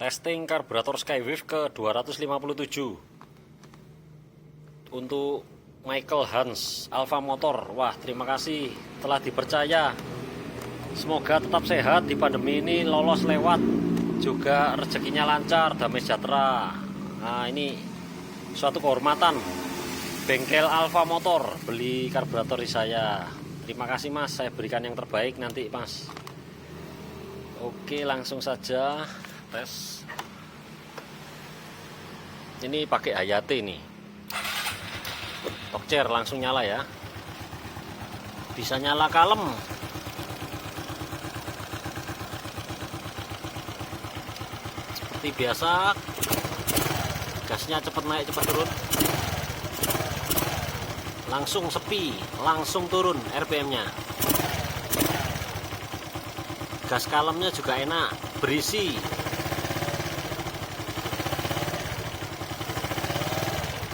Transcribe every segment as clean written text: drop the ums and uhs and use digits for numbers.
Testing karburator Skywave ke 257 untuk Michael Hans Alfa Motor. Wah, terima kasih telah dipercaya. Semoga tetap sehat di pandemi ini, lolos lewat, juga rezekinya lancar, damai sejahtera. Nah, ini suatu kehormatan bengkel Alfa Motor beli karburator di saya. Terima kasih Mas, saya berikan yang terbaik nanti Mas. Oke, langsung saja tes. Ini pakai Hayate nih. Tokcer langsung nyala ya. Bisa nyala kalem. Seperti biasa, gasnya cepat naik cepat turun. Langsung sepi, langsung turun RPM-nya. Gas kalemnya juga enak, berisi.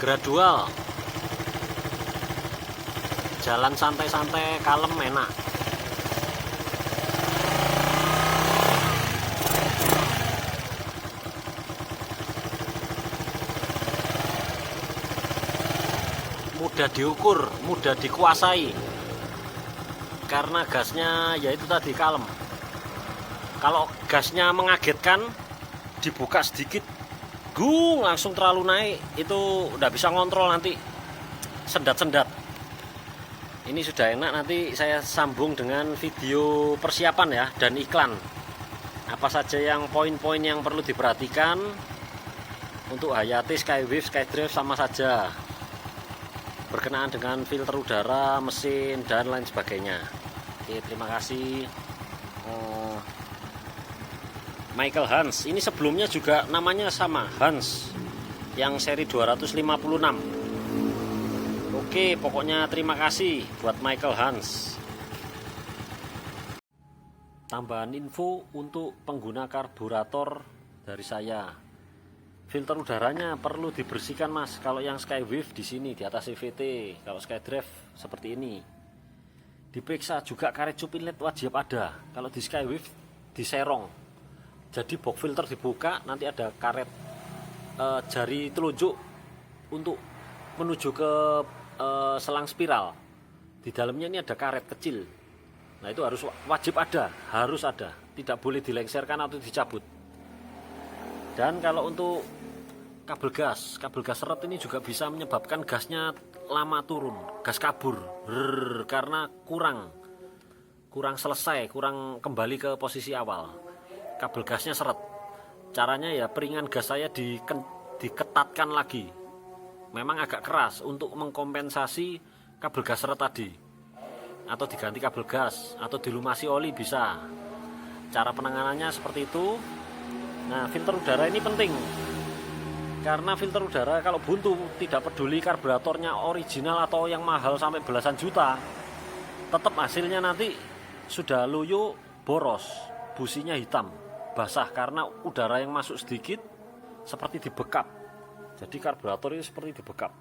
Gradual. Jalan santai-santai, kalem, enak. Mudah diukur, mudah dikuasai. Karena gasnya yaitu tadi kalem. Kalau gasnya mengagetkan, dibuka sedikit, langsung terlalu naik, itu udah bisa ngontrol nanti sendat-sendat. Ini sudah enak, nanti saya sambung dengan video persiapan ya dan iklan. Apa saja yang poin-poin yang perlu diperhatikan untuk Hayate, Skywave, Skydrive sama saja. Berkenaan dengan filter udara, mesin dan lain sebagainya. Oke, terima kasih. Michael Hans, ini sebelumnya juga namanya sama, Hans, yang seri 256. Oke, pokoknya terima kasih buat Michael Hans. Tambahan info untuk pengguna karburator dari saya. Filter udaranya perlu dibersihkan Mas. Kalau yang Skywave di sini di atas CVT, kalau Skydrive seperti ini. Diperiksa juga karet cup inlet wajib ada. Kalau di Skywave diserong. Jadi box filter dibuka, nanti ada karet jari telunjuk untuk menuju ke selang spiral. Di dalamnya ini ada karet kecil. Nah, itu harus wajib ada, harus ada. Tidak boleh dilengserkan atau dicabut. Dan kalau untuk kabel gas seret ini juga bisa menyebabkan gasnya lama turun, gas kabur. Karena kurang selesai, kurang kembali ke posisi awal. Kabel gasnya seret. Caranya ya peringan gas saya diketatkan lagi. Memang agak keras untuk mengkompensasi kabel gas seret tadi. Atau diganti kabel gas, atau dilumasi oli bisa. Cara penanganannya seperti itu. Nah, filter udara ini penting. Karena filter udara kalau buntu, tidak peduli karburatornya original atau yang mahal sampai belasan juta, tetap hasilnya nanti sudah loyo, boros, businya hitam, basah karena udara yang masuk sedikit seperti dibekap. Jadi karburator ini seperti dibekap.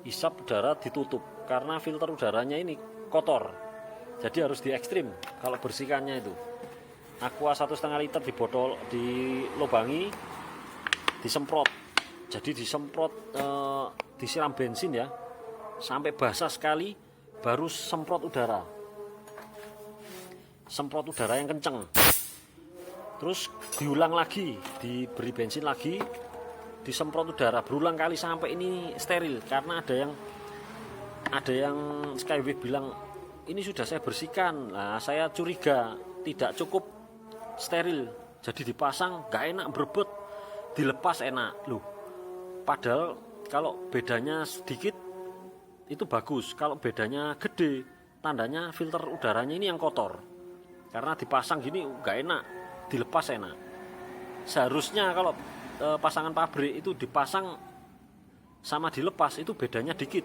Isap udara ditutup karena filter udaranya ini kotor. Jadi harus diekstrim kalau bersihkannya itu. Aqua 1,5 liter di botol, dilubangi, disemprot. Jadi disemprot, disiram bensin ya, sampai basah sekali, baru semprot udara. Semprot udara yang kenceng. Terus diulang lagi, diberi bensin lagi, disemprot udara berulang kali sampai ini steril. Karena ada yang Skywave bilang ini sudah saya bersihkan. Nah, saya curiga tidak cukup steril. Jadi dipasang gak enak, berebut, dilepas enak loh. Padahal kalau bedanya sedikit itu bagus. Kalau bedanya gede, tandanya filter udaranya ini yang kotor. Karena dipasang gini gak enak, dilepas enak. Seharusnya kalau pasangan pabrik itu dipasang sama dilepas itu bedanya dikit,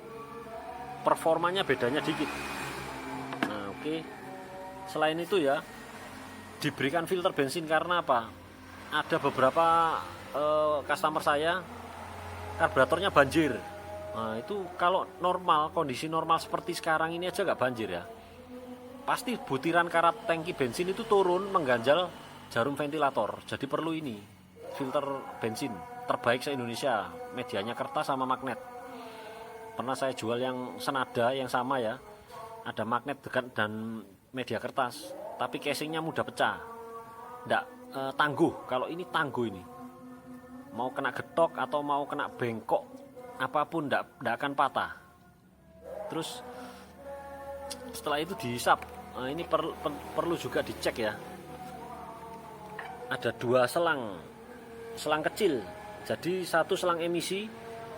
performanya bedanya dikit. Nah, oke. Selain itu ya, diberikan filter bensin karena apa? Ada beberapa customer saya karburatornya banjir. Nah, itu kalau normal, kondisi normal seperti sekarang ini aja gak banjir ya. Pasti butiran karat tangki bensin itu turun mengganjal jarum ventilator. Jadi perlu ini filter bensin terbaik se-Indonesia, medianya kertas sama magnet. Pernah saya jual yang senada yang sama ya, ada magnet dan media kertas, tapi casingnya mudah pecah, nggak tangguh. Kalau ini tangguh, ini mau kena getok atau mau kena bengkok apapun nggak akan patah. Terus setelah itu dihisap. Nah, ini perlu juga dicek ya, ada 2 selang kecil, jadi satu selang emisi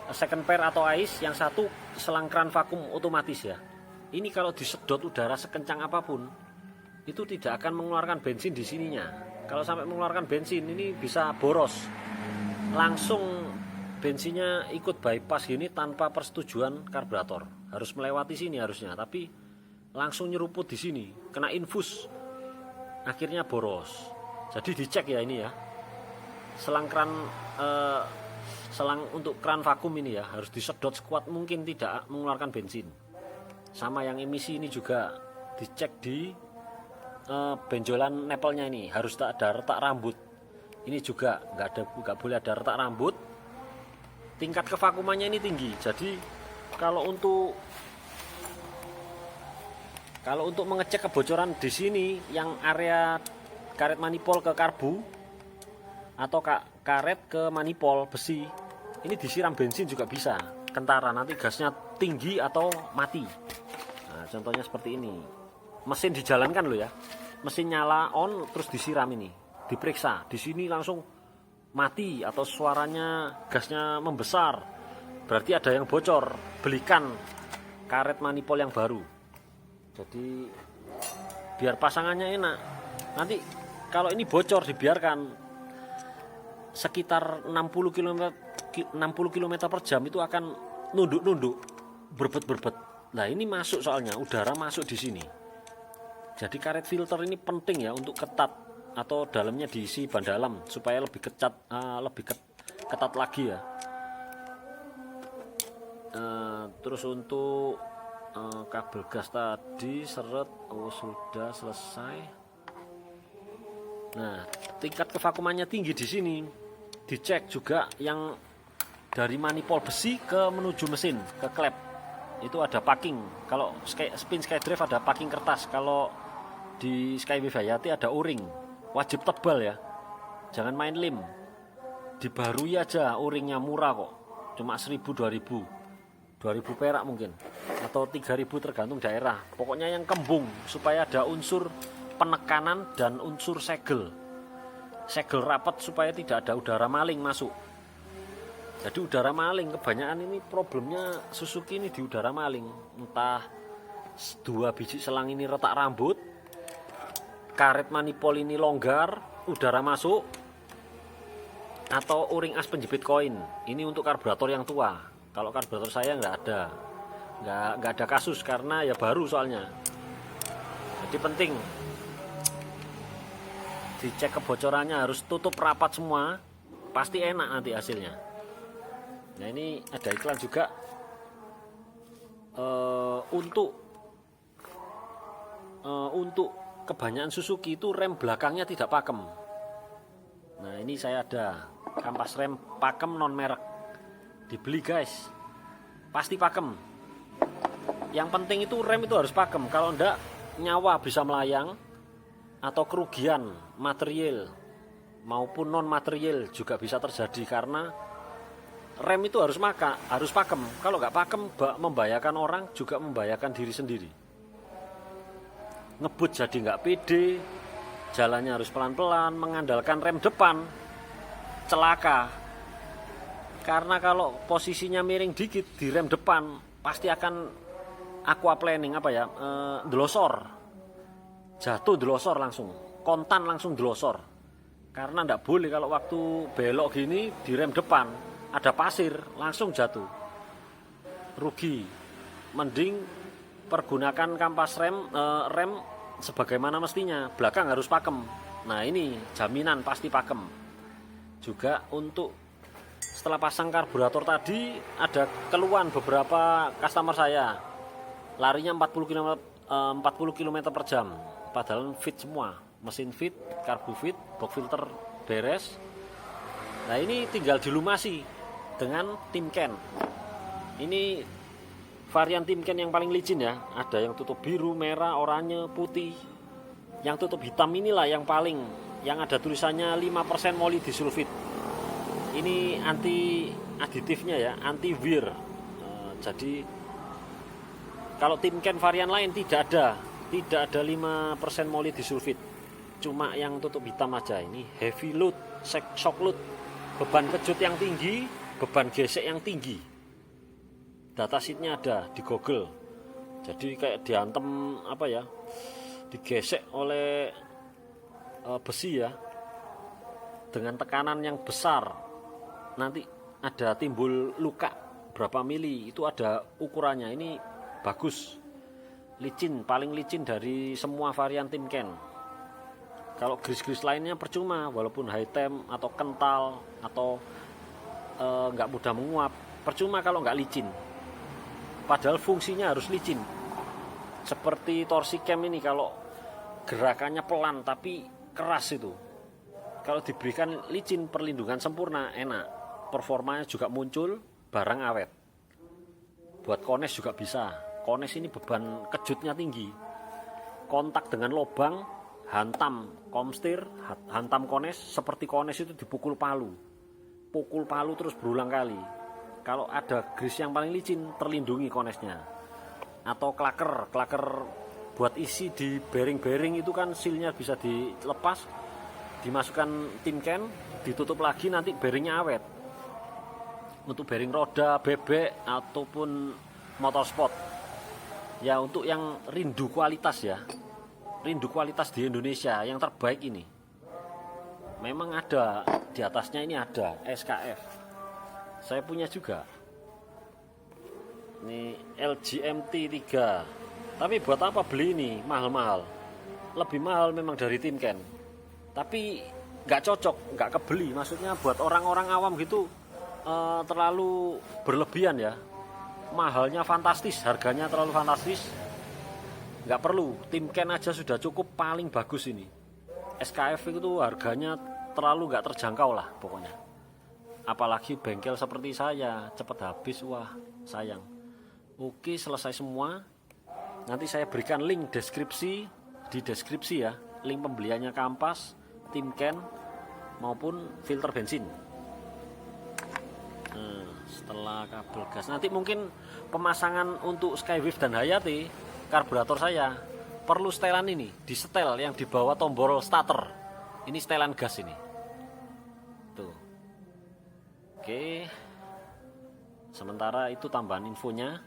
second pair atau ice, yang satu selang keran vakum otomatis ya. Ini kalau disedot udara sekencang apapun itu tidak akan mengeluarkan bensin di sininya. Kalau sampai mengeluarkan bensin ini bisa boros, langsung bensinnya ikut bypass gini tanpa persetujuan karburator. Harus melewati sini harusnya, tapi langsung nyeruput di sini, kena infus, akhirnya boros. Jadi dicek ya ini ya, selang untuk keran vakum ini ya harus disedot sekuat mungkin tidak mengeluarkan bensin. Sama yang emisi ini juga dicek di benjolan nepelnya, ini harus tak ada retak rambut. Ini juga nggak boleh ada retak rambut. Tingkat kevakumannya ini tinggi. Jadi kalau untuk mengecek kebocoran di sini, yang area karet manifold ke karbu atau karet ke manifold besi, ini disiram bensin juga bisa, kentara, nanti gasnya tinggi atau mati. Nah, contohnya seperti ini. Mesin dijalankan loh ya, mesin nyala on terus disiram, ini diperiksa di sini langsung mati atau suaranya gasnya membesar, berarti ada yang bocor. Belikan karet manifold yang baru. Jadi biar pasangannya enak. Nanti kalau ini bocor dibiarkan sekitar 60 km per jam itu akan nunduk, berbet. Nah, ini masuk, soalnya udara masuk di sini. Jadi karet filter ini penting ya untuk ketat, atau dalamnya diisi ban dalam supaya lebih ketat lagi ya. Terus untuk kabel gas tadi seret, sudah selesai. Nah, tingkat kevakumannya tinggi di sini. Dicek juga yang dari manifold besi ke menuju mesin ke klep. Itu ada packing. Kalau spin SkyDrive ada packing kertas. Kalau di Skywave Hayati ada o-ring. Wajib tebal ya. Jangan main lem. Dibarui aja, o-ringnya murah kok. Cuma 2.000 perak mungkin, atau 3.000 tergantung daerah. Pokoknya yang kembung supaya ada unsur penekanan dan unsur segel rapat supaya tidak ada udara maling masuk. Jadi udara maling kebanyakan ini problemnya Suzuki ini di udara maling. Entah 2 biji selang ini retak rambut, karet manifold ini longgar, udara masuk, atau o-ring as penjepit koin. Ini untuk karburator yang tua. Kalau karburator saya nggak ada kasus karena ya baru soalnya. Jadi penting dicek kebocorannya, harus tutup rapat semua, pasti enak nanti hasilnya. Nah, ini ada iklan juga untuk kebanyakan Suzuki itu rem belakangnya tidak pakem. Nah, ini saya ada kampas rem pakem non merek. Dibeli guys, pasti pakem. Yang penting itu rem itu harus pakem. Kalau enggak, nyawa bisa melayang atau kerugian material maupun non material juga bisa terjadi karena rem itu harus pakem. Kalau nggak pakem membahayakan orang, juga membahayakan diri sendiri. Ngebut jadi nggak pede, jalannya harus pelan-pelan, mengandalkan rem depan, celaka. Karena kalau posisinya miring dikit di rem depan pasti akan aquaplaning, delosor, jatuh delosor langsung, kontan langsung delosor. Karena nggak boleh kalau waktu belok gini di rem depan ada pasir langsung jatuh, rugi. Mending pergunakan kampas rem sebagaimana mestinya, belakang harus pakem. Nah, ini jaminan pasti pakem. Juga untuk setelah pasang karburator tadi ada keluhan beberapa customer saya, larinya 40 km per jam, padahal fit semua, mesin fit, karbu fit, box filter beres, Nah ini tinggal dilumasi dengan Timken. Ini varian Timken yang paling licin ya. Ada yang tutup biru, merah, oranye, putih. Yang tutup hitam inilah yang paling, yang ada tulisannya 5% molybdisulfit. Ini anti aditifnya ya, anti wear. Jadi kalau Timken varian lain tidak ada 5% molybdisulfit. Cuma yang tutup hitam aja. Ini heavy load, shock load, beban kejut yang tinggi, beban gesek yang tinggi. Datasheetnya ada di Google. Jadi kayak diantem apa ya, digesek oleh besi ya, dengan tekanan yang besar, nanti ada timbul luka berapa mili, itu ada ukurannya. Ini bagus, licin, paling licin dari semua varian Timken. Kalau gris-gris lainnya percuma, walaupun high temp atau kental atau nggak mudah menguap, percuma kalau nggak licin. Padahal fungsinya harus licin. Seperti torsi cam ini, kalau gerakannya pelan tapi keras itu, kalau diberikan licin, perlindungan sempurna, enak, performanya juga muncul, barang awet. Buat kones juga bisa. Kones ini beban kejutnya tinggi, kontak dengan lubang, hantam komstir, hantam kones, seperti kones itu dipukul palu, pukul palu terus berulang kali. Kalau ada gris yang paling licin, terlindungi konesnya. Atau klaker buat isi di bearing-bearing itu kan sealnya bisa dilepas, dimasukkan Timken, ditutup lagi, nanti bearingnya awet. Untuk bearing roda, bebek ataupun motorsport ya, untuk yang rindu kualitas ya, rindu kualitas di Indonesia yang terbaik ini, memang ada di atasnya ini ada SKF. Saya punya juga ini LGMT 3. Tapi buat apa beli ini mahal-mahal? Lebih mahal memang dari Timken, tapi nggak cocok, nggak kebeli. Maksudnya buat orang-orang awam gitu terlalu berlebihan ya. Mahalnya fantastis, harganya terlalu fantastis. Nggak perlu, Timken aja sudah cukup, paling bagus ini. SKF itu harganya terlalu nggak terjangkau lah pokoknya. Apalagi bengkel seperti saya, cepat habis, wah sayang. Oke, selesai semua. Nanti saya berikan link deskripsi, di deskripsi ya, link pembeliannya kampas, Timken maupun filter bensin. Nah, setelah kabel gas, nanti mungkin pemasangan untuk Skywave dan Hayati karburator saya perlu setelan ini, di setel yang di bawah tombol starter. Ini setelan gas ini. Tuh. Oke. Sementara itu tambahan infonya.